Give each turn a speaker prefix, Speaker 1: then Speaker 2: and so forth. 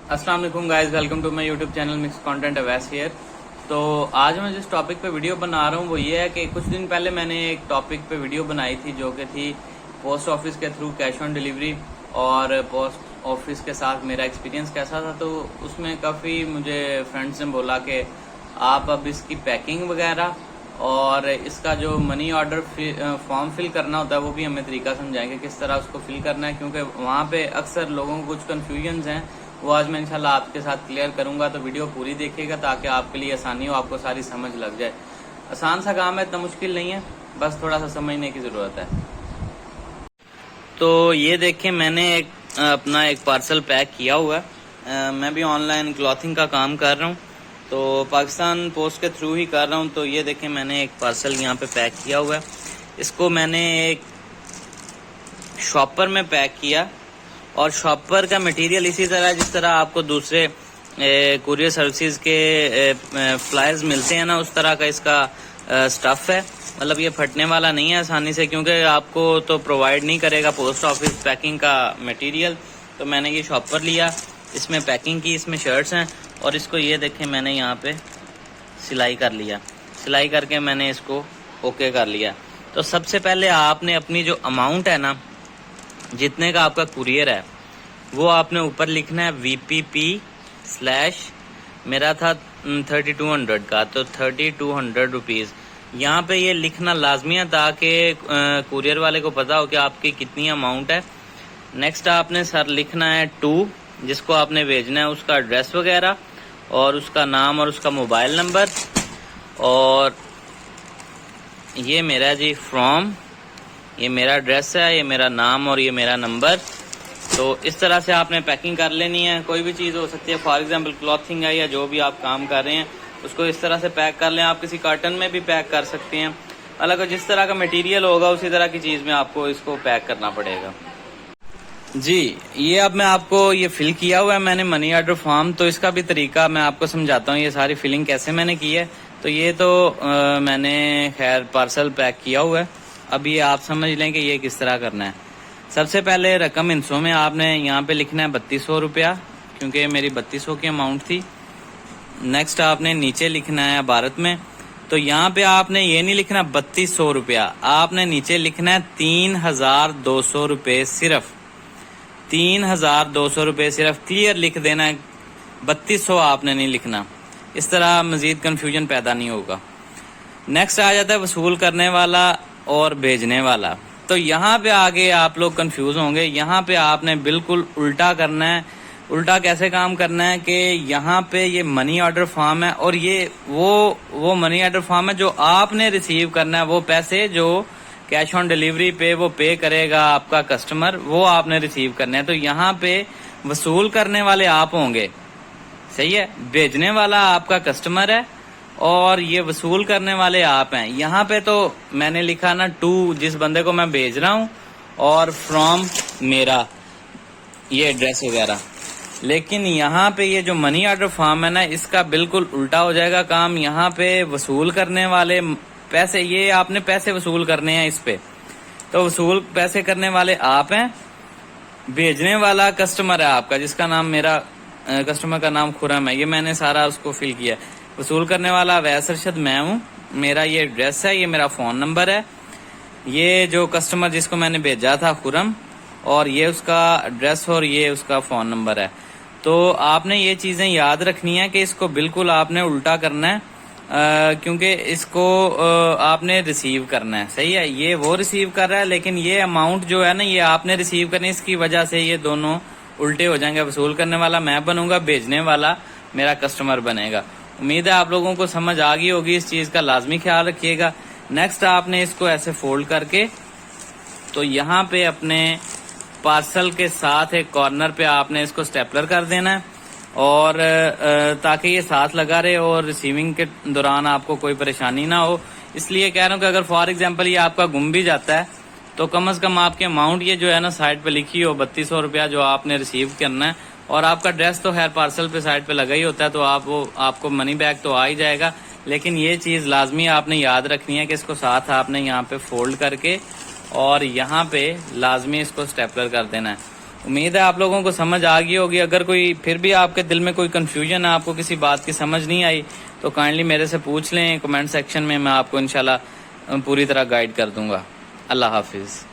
Speaker 1: अस्सलाम वालेकुम guys, welcome to my YouTube channel mix content Awais here. तो आज मैं जिस टॉपिक पे वीडियो बना रहा हूँ वो ये है कि कुछ दिन पहले मैंने एक टॉपिक पे वीडियो बनाई थी जो कि थी पोस्ट ऑफिस के थ्रू कैश ऑन डिलीवरी और पोस्ट ऑफिस के साथ मेरा एक्सपीरियंस कैसा था। तो उसमें काफ़ी मुझे फ्रेंड्स ने बोला कि आप अब इसकी पैकिंग वगैरह और इसका जो मनी ऑर्डर फॉर्म फिल करना होता है वो भी हमें तरीका समझाएंगे किस तरह उसको फिल करना है, क्योंकि वहाँ पे अक्सर लोगों को कुछ कन्फ्यूजन्स हैं, वो आज मैं इंशाल्लाह आपके साथ क्लियर करूंगा। तो वीडियो पूरी देखिएगा ताकि आपके लिए आसानी हो, आपको सारी समझ लग जाए। आसान सा काम है, इतना मुश्किल नहीं है, बस थोड़ा सा समझने की ज़रूरत है। तो ये देखें, मैंने अपना एक पार्सल पैक किया हुआ है। मैं भी ऑनलाइन क्लॉथिंग का काम कर रहा हूँ, तो पाकिस्तान पोस्ट के थ्रू ही कर रहा हूँ। तो ये देखें, मैंने एक पार्सल यहाँ पे पैक किया हुआ है। इसको मैंने एक शॉपर में पैक किया, और शॉपर का मटेरियल इसी तरह जिस तरह आपको दूसरे कुरियर सर्विसेज के फ्लायर्स मिलते हैं ना, उस तरह का इसका स्टफ है। मतलब ये फटने वाला नहीं है आसानी से, क्योंकि आपको तो प्रोवाइड नहीं करेगा पोस्ट ऑफिस पैकिंग का मटेरियल। तो मैंने ये शॉपर लिया, इसमें पैकिंग की, इसमें शर्ट्स हैं, और इसको ये देखें मैंने यहाँ पे सिलाई कर लिया। सिलाई करके मैंने इसको ओके कर लिया। तो सबसे पहले आपने अपनी जो अमाउंट है ना, जितने का आपका कुरियर है, वो आपने ऊपर लिखना है VPP/ मेरा था 3200 का, तो 3200 रुपीज़ यहाँ पे ये लिखना लाजमी है ताकि कुरियर वाले को पता हो कि आपकी कितनी अमाउंट है। नेक्स्ट आपने सर लिखना है 2, जिसको आपने भेजना है, उसका एड्रेस वगैरह और उसका नाम और उसका मोबाइल नंबर। और ये मेरा जी फ्रॉम, ये मेरा एड्रेस है, ये मेरा नाम और ये मेरा नंबर। तो इस तरह से आपने पैकिंग कर लेनी है। कोई भी चीज़ हो सकती है, फॉर एग्जांपल क्लॉथिंग है या जो भी आप काम कर रहे हैं उसको इस तरह से पैक कर लें। आप किसी कार्टन में भी पैक कर सकते हैं, अलग जिस तरह का मटेरियल होगा उसी तरह की चीज़ में आपको इसको पैक करना पड़ेगा। जी, ये अब मैं आपको ये फिल किया हुआ है मैंने मनी ऑर्डर फॉर्म। तो इसका भी तरीका मैं आपको समझाता हूँ, ये सारी फिलिंग कैसे मैंने की है। तो ये तो मैंने खैर पार्सल पैक किया हुआ है। अब ये आप समझ लें कि ये किस तरह करना है। सबसे पहले रकम हिस्सों में आपने यहाँ पे लिखना है 3200 रुपया, क्योंकि मेरी 3200 की अमाउंट थी। नेक्स्ट आपने नीचे लिखना है भारत में। तो यहाँ पे आपने ये नहीं लिखना 3200 रुपया, आपने नीचे लिखना है 3200 रुपये सिर्फ, 3200 रुपये सिर्फ। क्लियर लिख देना है, 3200 आपने नहीं लिखना, इस तरह मजीद कंफ्यूजन पैदा नहीं होगा। नेक्स्ट आ जाता है वसूल करने वाला और भेजने वाला। तो यहाँ पे आगे आप लोग कंफ्यूज होंगे। यहाँ पे आपने बिल्कुल उल्टा करना है। उल्टा कैसे काम करना है कि यहाँ पे ये मनी ऑर्डर फॉर्म है, और ये वो मनी ऑर्डर फॉर्म है जो आपने रिसीव करना है। वो पैसे जो कैश ऑन डिलीवरी पे वो पे करेगा आपका कस्टमर, वो आपने रिसीव करना है। तो यहाँ पे वसूल करने वाले आप होंगे, सही है। भेजने वाला आपका कस्टमर है और ये वसूल करने वाले आप हैं। यहाँ पे तो मैंने लिखा ना 2, जिस बंदे को मैं भेज रहा हूँ, और फ्रॉम मेरा ये एड्रेस वगैरह। लेकिन यहाँ पे ये जो मनी ऑर्डर फॉर्म है ना, इसका बिल्कुल उल्टा हो जाएगा काम। यहाँ पे वसूल करने वाले पैसे, ये आपने पैसे वसूल करने हैं इस पे, तो वसूल पैसे करने वाले आप हैं। भेजने वाला कस्टमर है आपका, जिसका नाम, मेरा कस्टमर का नाम खुरम है, ये मैंने सारा उसको फिल किया। वसूल करने वाला अवैस अरशद मैं हूँ, मेरा ये एड्रेस है, ये मेरा फ़ोन नंबर है। ये जो कस्टमर जिसको मैंने भेजा था खुरम, और ये उसका एड्रेस और ये उसका फ़ोन नंबर है। तो आपने ये चीज़ें याद रखनी है कि इसको बिल्कुल आपने उल्टा करना है, क्योंकि इसको आपने रिसीव करना है, सही है। ये वो रिसीव कर रहा है, लेकिन ये अमाउंट जो है ना, ये आपने रिसीव करनी है। इसकी वजह से ये दोनों उल्टे हो जाएंगे। वसूल करने वाला मैं बनूंगा, भेजने वाला मेरा कस्टमर बनेगा। उम्मीद है आप लोगों को समझ आ गई होगी। इस चीज़ का लाजमी ख्याल रखिएगा। नेक्स्ट आपने इसको ऐसे फोल्ड करके, तो यहाँ पे अपने पार्सल के साथ एक कॉर्नर पे आपने इसको स्टेपलर कर देना है, और ताकि ये साथ लगा रहे और रिसीविंग के दौरान आपको कोई परेशानी ना हो। इसलिए कह रहा हूँ कि अगर फॉर एग्जांपल ये आपका गुम भी जाता है, तो कम से कम आपके अमाउंट ये जो है ना साइड पे लिखी हो 3200 रुपया जो आपने रिसीव करना है। और आपका एड्रेस तो खैर पार्सल पे साइड पे लगा ही होता है, तो आपको मनी बैक तो आ ही जाएगा। लेकिन ये चीज़ लाजमी आपने याद रखनी है कि इसको साथ आपने यहाँ पे फोल्ड करके और यहाँ पे लाजमी इसको स्टेपलर कर देना है। امید ہے آپ لوگوں کو سمجھ آ گئی ہوگی. اگر کوئی پھر بھی آپ کے دل میں کوئی کنفیوژن ہے, آپ کو کسی بات کی سمجھ نہیں آئی, تو کائنڈلی میرے سے پوچھ لیں کمنٹ سیکشن میں آپ کو انشاءاللہ پوری طرح گائیڈ کر دوں گا. اللہ حافظ.